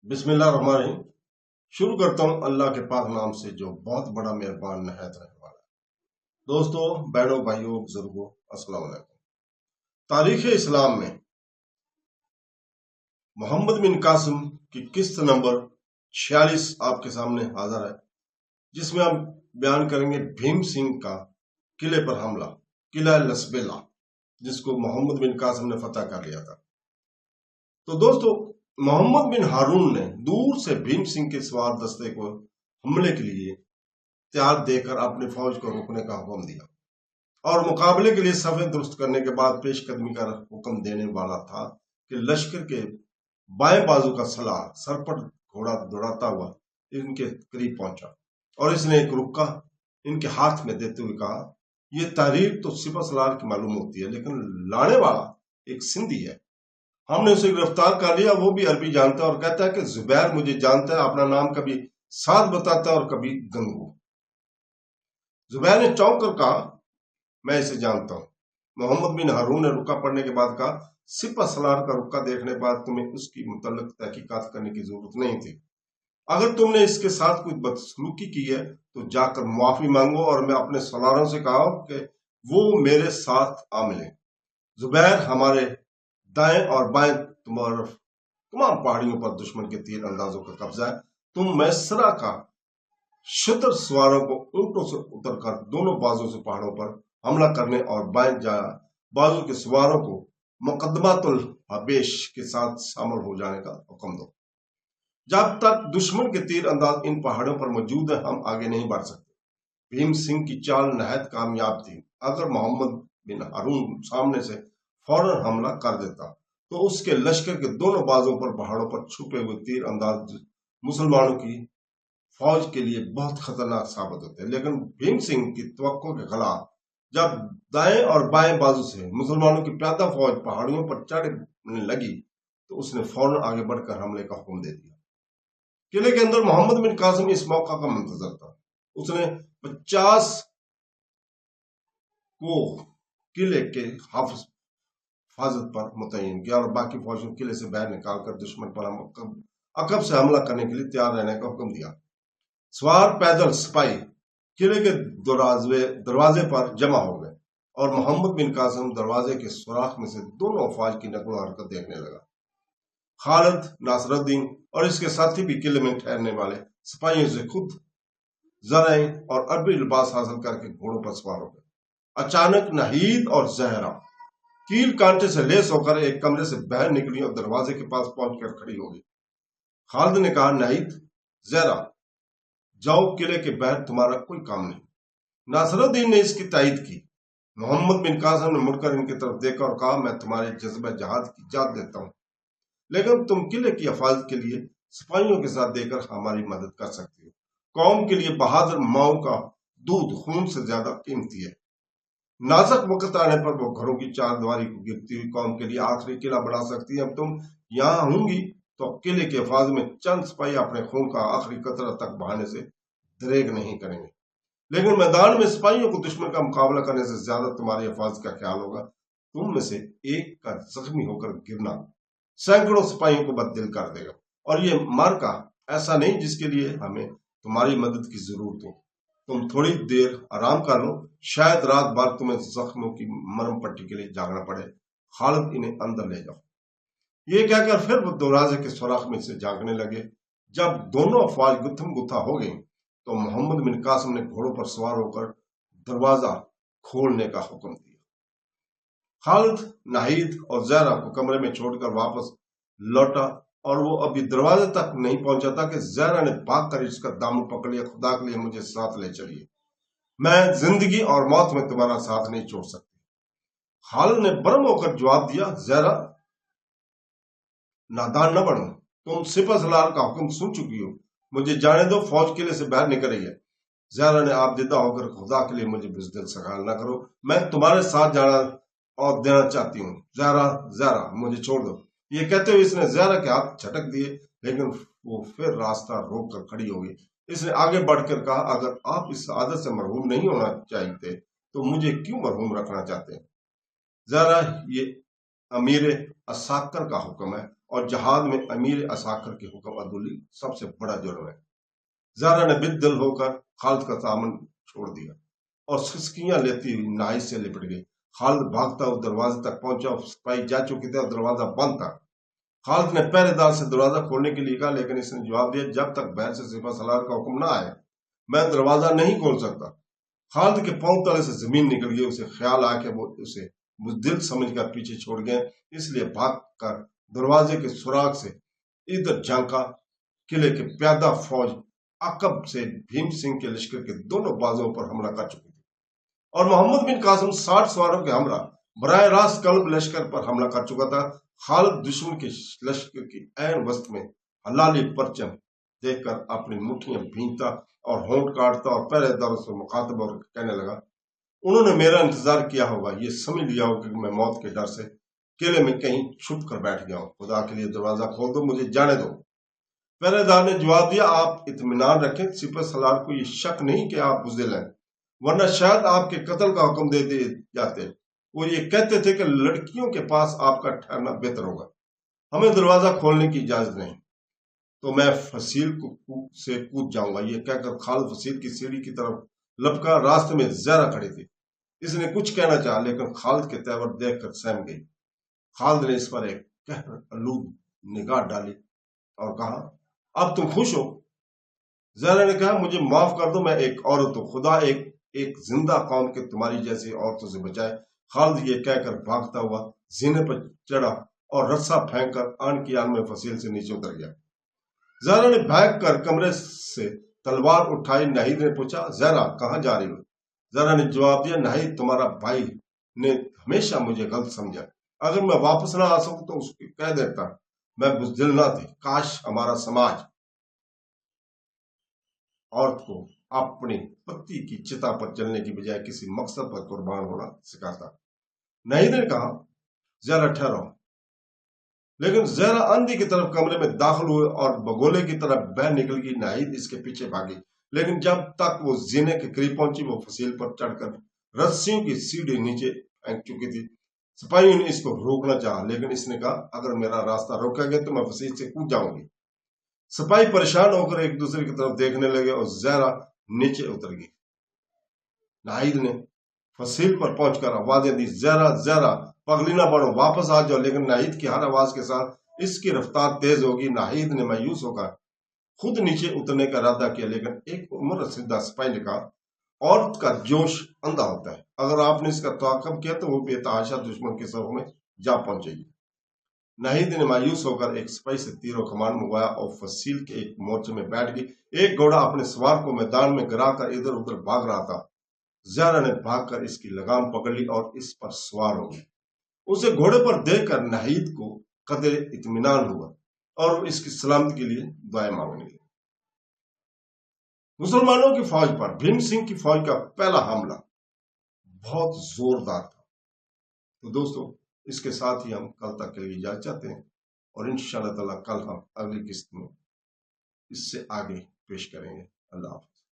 बिस्मिल्लाहिर्रहमानिर्रहीम। शुरू करता हूँ अल्लाह के पाक नाम से जो बहुत बड़ा मेहरबान नहायत रहने वाला है। दोस्तों, बहनों, भाइयों, बुजुर्गों, अस्सलाम वालेकुम। तारीख इस्लाम में मोहम्मद बिन कासिम की किस्त नंबर 46 आपके सामने हाजिर है, जिसमें हम बयान करेंगे भीम सिंह का किले पर हमला, किला लसबेला, जिसको मोहम्मद बिन कासिम ने फतह कर लिया था। तो दोस्तों, मोहम्मद बिन हारून ने दूर से भीम सिंह के सवार दस्ते को हमले के लिए तैयार देकर अपनी फौज को रोकने का हुक्म दिया और मुकाबले के लिए सफेद दुरुस्त करने के बाद पेशकदमी का हुक्म देने वाला था कि लश्कर के बाएं बाजू का सलार सर पर घोड़ा दौड़ाता हुआ इनके करीब पहुंचा और इसने एक रुक्का इनके हाथ में देते हुए कहा, यह तहरीर तो सिपह सलार की मालूम होती है, लेकिन लाने वाला एक सिंधी है। हमने उसे गिरफ्तार कर लिया, वो भी अरबी जानता है और कहता है कि जुबैर मुझे जानता है, अपना नाम कभी साद बताता है और कभी गंगू। जुबैर ने चौंक कर कहा, मैं इसे जानता हूं। मोहम्मद बिन हारून ने रुक्का पढ़ने के बाद कहा, सिपह सलार का रुक्का देखने के बाद तुम्हें उसकी मुतल्लिक तहकीकात करने की जरूरत नहीं थी। अगर तुमने इसके साथ कोई बदसलूकी की है तो जाकर मुआफी मांगो और मैं अपने सलारों से कहा कि वो मेरे साथ आ मिले। जुबैर, हमारे दाएं और बाएं तमाम पहाड़ियों पर दुश्मन के तीर अंदाजों का कब्जा है। तुम मैसरा का शुतर सवारों को ऊंटों से उतरकर दोनों बाजू से पहाड़ों पर हमला करने और बाएं बाजू के सवारों को मुकदमातुल हबेश के साथ शामिल हो जाने का हुक्म दो। जब तक दुश्मन के तीर अंदाज इन पहाड़ों पर मौजूद है, हम आगे नहीं बढ़ सकते। भीम सिंह की चाल नहायत कामयाब थी। अगर मोहम्मद बिन हारून सामने से फौरन हमला कर देता तो उसके लश्कर के दोनों बाजों पर पहाड़ों पर छुपे हुए तीर अंदाज मुसलमानों की फौज के लिए बहुत खतरनाक साबित होते हैं। लेकिन भीम सिंह की तवक्को के खिलाफ जब दाएं और बाएं बाजू से मुसलमानों की प्यादा फौज पहाड़ियों पर चढ़ने लगी तो उसने फौरन आगे बढ़कर हमले का हुक्म दे दिया। किले के अंदर मोहम्मद बिन कासिम इस मौका का मुंतजर था। उसने 50 को किले के हिफाजत पर मुतय्यन किया और बाकी फौज को किले से बाहर निकालकर दुश्मन पर अकब से हमला करने के लिए तैयार रहने का हुक्म दिया। सवार पैदल सिपाही किले के दरवाजे पर जमा हो गए और मोहम्मद बिन कासिम दरवाजे के सुराख में से दोनों अफवाज की नकलो हरकत देखने लगा। खालिद, नासरुद्दीन और इसके साथी भी किले में ठहरने वाले सिपाहियों से खुद जराई और अरबी लिबास हासिल करके घोड़ों पर सवार हो गए। अचानक नहीद और जहरा कील कांटे से लेस होकर एक कमरे से बाहर निकली और दरवाजे के पास पहुंचकर खड़ी हो गई। खालिद ने कहा, नहीद, जहरा, जाओ, किले के बाहर तुम्हारा कोई काम नहीं। नासरुद्दीन ने इसकी तायद की। मोहम्मद बिन कासिम ने मुड़कर इनकी तरफ देखा और कहा, मैं तुम्हारे जज्बा जहाद की इजाजत देता हूं, लेकिन तुम किले की हिफाजत के लिए सिपाहियों के साथ देकर हमारी मदद कर सकती हो। कौम के लिए बहादुर माओ का दूध खून से ज्यादा कीमती है। नाजुक वक्त आने पर वो घरों की चारदीवारी को गिरती हुई कौम के लिए आखिरी किला बना सकती है। अब तुम यहाँ होंगी तो किले के हिफाजत में चंद सिपाही अपने खून का आखिरी कतरा तक बहाने से दरेग नहीं करेंगे, लेकिन मैदान में सिपाहियों को दुश्मन का मुकाबला करने से ज्यादा तुम्हारी हिफाजत का ख्याल होगा। तुम में से एक का जख्मी होकर गिरना सैकड़ों सिपाहियों को बददिल कर देगा और ये मार्का ऐसा नहीं जिसके लिए हमें तुम्हारी मदद की जरूरत हो। तुम थोड़ी देर आराम कर लो, शायद रात भर तुम्हें जख्मों की मरहम पट्टी के लिए जागना पड़े। खालिद, इन्हें अंदर ले जाओ। ये कहकर फिर वो दरवाजे के सुराख में से झांकने लगे। जब दोनों अफवाज गुत्थम गुत्था हो गई तो मोहम्मद बिन कासिम ने घोड़ों पर सवार होकर दरवाजा खोलने का हुक्म दिया। खालिद, नाहिद और जहरा को कमरे में छोड़कर वापस लौटा और वो अभी दरवाजे तक नहीं पहुंचा था कि जहरा ने भागकर इसका दामन पकड़ लिया। खुदा के लिए मुझे साथ ले चलिए, मैं जिंदगी और मौत में तुम्हारा साथ नहीं छोड़ सकती। खालिद ने बर्म होकर जवाब दिया, जहरा, नादान न बनो, तुम सिपह सलार का हुक्म सुन चुकी हो, मुझे जाने दो, फौज किले से बाहर निकल रही है। जहरा ने आप दिदा होकर, खुदा के लिए मुझे बुज़दिल सगाल न करो, मैं तुम्हारे साथ जाना और देना चाहती हूँ। जहरा, जहरा, मुझे छोड़ दो। ये कहते हुए इसने जहरा के हाथ झटक दिए, लेकिन वो फिर रास्ता रोक कर खड़ी हो गई। इसने आगे बढ़कर कहा, अगर आप इस आदत से मरहूम नहीं होना चाहते तो मुझे क्यों मरहूम रखना चाहते हैं? जहरा, ये अमीर असाकर का हुक्म है, اور جہاد میں امیر عساکر کے حکم عدولی سب سے بڑا جرم ہے۔ زہرا نے بد دل ہو کر خالد کا دامن چھوڑ دیا اور سسکیاں لیتی ہوئی نائی سے لپٹ گئی۔ خالد بھاگتا ہوا دروازے تک پہنچا، سپاہی جا چکے تھے اور دروازہ بند تھا۔ خالد نے پہرے دار سے دروازہ کھولنے کے لیے کہا، لیکن اس نے جواب دیا، جب تک باہر سے سپہ سالار کا حکم نہ آئے میں دروازہ نہیں کھول سکتا۔ خالد کے پاؤں تلے سے زمین نکل گئی۔ اسے خیال آیا کہ وہ اسے بزدل سمجھ کر پیچھے چھوڑ گئے، اس لیے بھاگ کر دروازے کے سوراخ سے ادھر جھانکا۔ قلعے کے پیادہ فوج عقب سے بھیم سنگھ کے لشکر کے دونوں بازوؤں پر حملہ کر چکی تھی اور محمد بن قاسم 60 سواروں کے ہمراہ براہ راست کلب لشکر پر حملہ کر چکا تھا۔ خالد دشمن کے لشکر کی عین وسط میں حلالی پرچم دیکھ کر اپنی مٹھیاں بھینتا اور ہونٹ کاٹتا اور پہرے داروں سے مخاطب اور کہنے لگا، انہوں نے میرا انتظار کیا ہوگا، یہ سمجھ لیا ہوگا کہ میں موت کے ڈر سے قلعے میں کہیں چھپ کر بیٹھ گیا ہوں۔ خدا کے لیے دروازہ کھول دو، مجھے جانے دو۔ پہرے دار نے جواب دیا، آپ اطمینان رکھیں، سپہ سالار کو یہ شک نہیں کہ آپ بزدل ہیں، ورنہ شاید آپ کے قتل کا حکم دے دیے جاتے۔ وہ یہ کہتے تھے کہ لڑکیوں کے پاس آپ کا ٹھہرنا بہتر ہوگا، ہمیں دروازہ کھولنے کی اجازت نہیں تو میں فصیل سے کود جاؤں گا۔ یہ کہہ کر خالد فصیل کی سیڑھی کی طرف لپکا۔ راستے میں زہرا کھڑی تھی، اس نے کچھ کہنا چاہا لیکن خالد کے تیور دیکھ کر سہم گئی۔ خالد نے اس پر ایک قہر آلود نگاہ ڈالی اور کہا، اب تم خوش ہو؟ زہرا نے کہا، مجھے معاف کر دو، میں ایک عورت ہوں، خدا ایک زندہ قوم کے تمہاری جیسی عورتوں سے بچائے۔ خالد یہ کہہ کر بھاگتا ہوا زینے پر چڑھا اور رسا پھینک کر آن کی آن میں فصیل سے نیچے اتر گیا۔ زہرا نے بھاگ کر کمرے سے تلوار اٹھائی۔ ناہید نے پوچھا، زہرا کہاں جا رہی ہو؟ زہرا نے جواب دیا، ناہید تمہارا بھائی نے ہمیشہ مجھے غلط سمجھا، اگر میں واپس نہ آ سکوں تو اس کو کہہ دیتا میں بزدل نہ تھی۔ کاش ہمارا سماج عورت کو اپنی پتی کی چتا پر جلنے کی بجائے کسی مقصد پر قربان ہونا سکھاتا۔ ناہید نے کہا، زہرا ٹھہرو۔ لیکن زہرا اندھی کی طرف کمرے میں داخل ہوئے اور بگولے کی طرح بہ نکل گئی۔ ناہید اس کے پیچھے بھاگی، لیکن جب تک وہ زینے کے قریب پہنچی وہ فصیل پر چڑھ کر رسیوں کی سیڑھی نیچے پھینک چکی تھی۔ سپاہیوں نے اس کو روکنا چاہا لیکن اس نے کہا، اگر میرا راستہ روکا گیا تو میں فصیل سے کود جاؤں گی۔ سپاہی پریشان ہو کر ایک دوسرے کی طرف دیکھنے لگے اور زہرا نیچے اتر گئی۔ ناہید نے فصیل پر پہنچ کر آوازیں دی، زہرا زہرا پگلی نہ بڑھو، واپس آ جاؤ۔ لیکن ناہید کی ہر آواز کے ساتھ اس کی رفتار تیز ہوگی۔ ناہید نے مایوس ہو کر خود نیچے اترنے کا ارادہ کیا، لیکن ایک عمر رسیدہ سپاہی نے کہا، عورت کا جوش اندھا ہوتا ہے، اگر آپ نے اس کا تعاقب کیا تو وہ بے تحاشا دشمن کے صفوں میں جا پہنچے گی۔ ناہید نے مایوس ہو کر ایک سپاہی سے تیر و کمان منگوایا اور فصیل کے ایک مورچے میں بیٹھ گئی۔ ایک گھوڑا اپنے سوار کو میدان میں گرا کر ادھر ادھر بھاگ رہا تھا۔ زہرا نے بھاگ کر اس کی لگام پکڑ لی اور اس پر سوار ہو گئی۔ اسے گھوڑے پر دیکھ کر ناہید کو قدر اطمینان ہوا اور وہ اس کی سلامتی کے لیے دعائیں مانگنے لگے۔ مسلمانوں کی فوج پر بھیم سنگھ کی فوج کا پہلا حملہ بہت زوردار تھا۔ تو دوستو، اس کے ساتھ ہی ہم کل تک کے لیے اجازت چاہتے ہیں اور انشاءاللہ تعالیٰ کل ہم اگلی قسط میں اس سے آگے پیش کریں گے۔ اللہ حافظ۔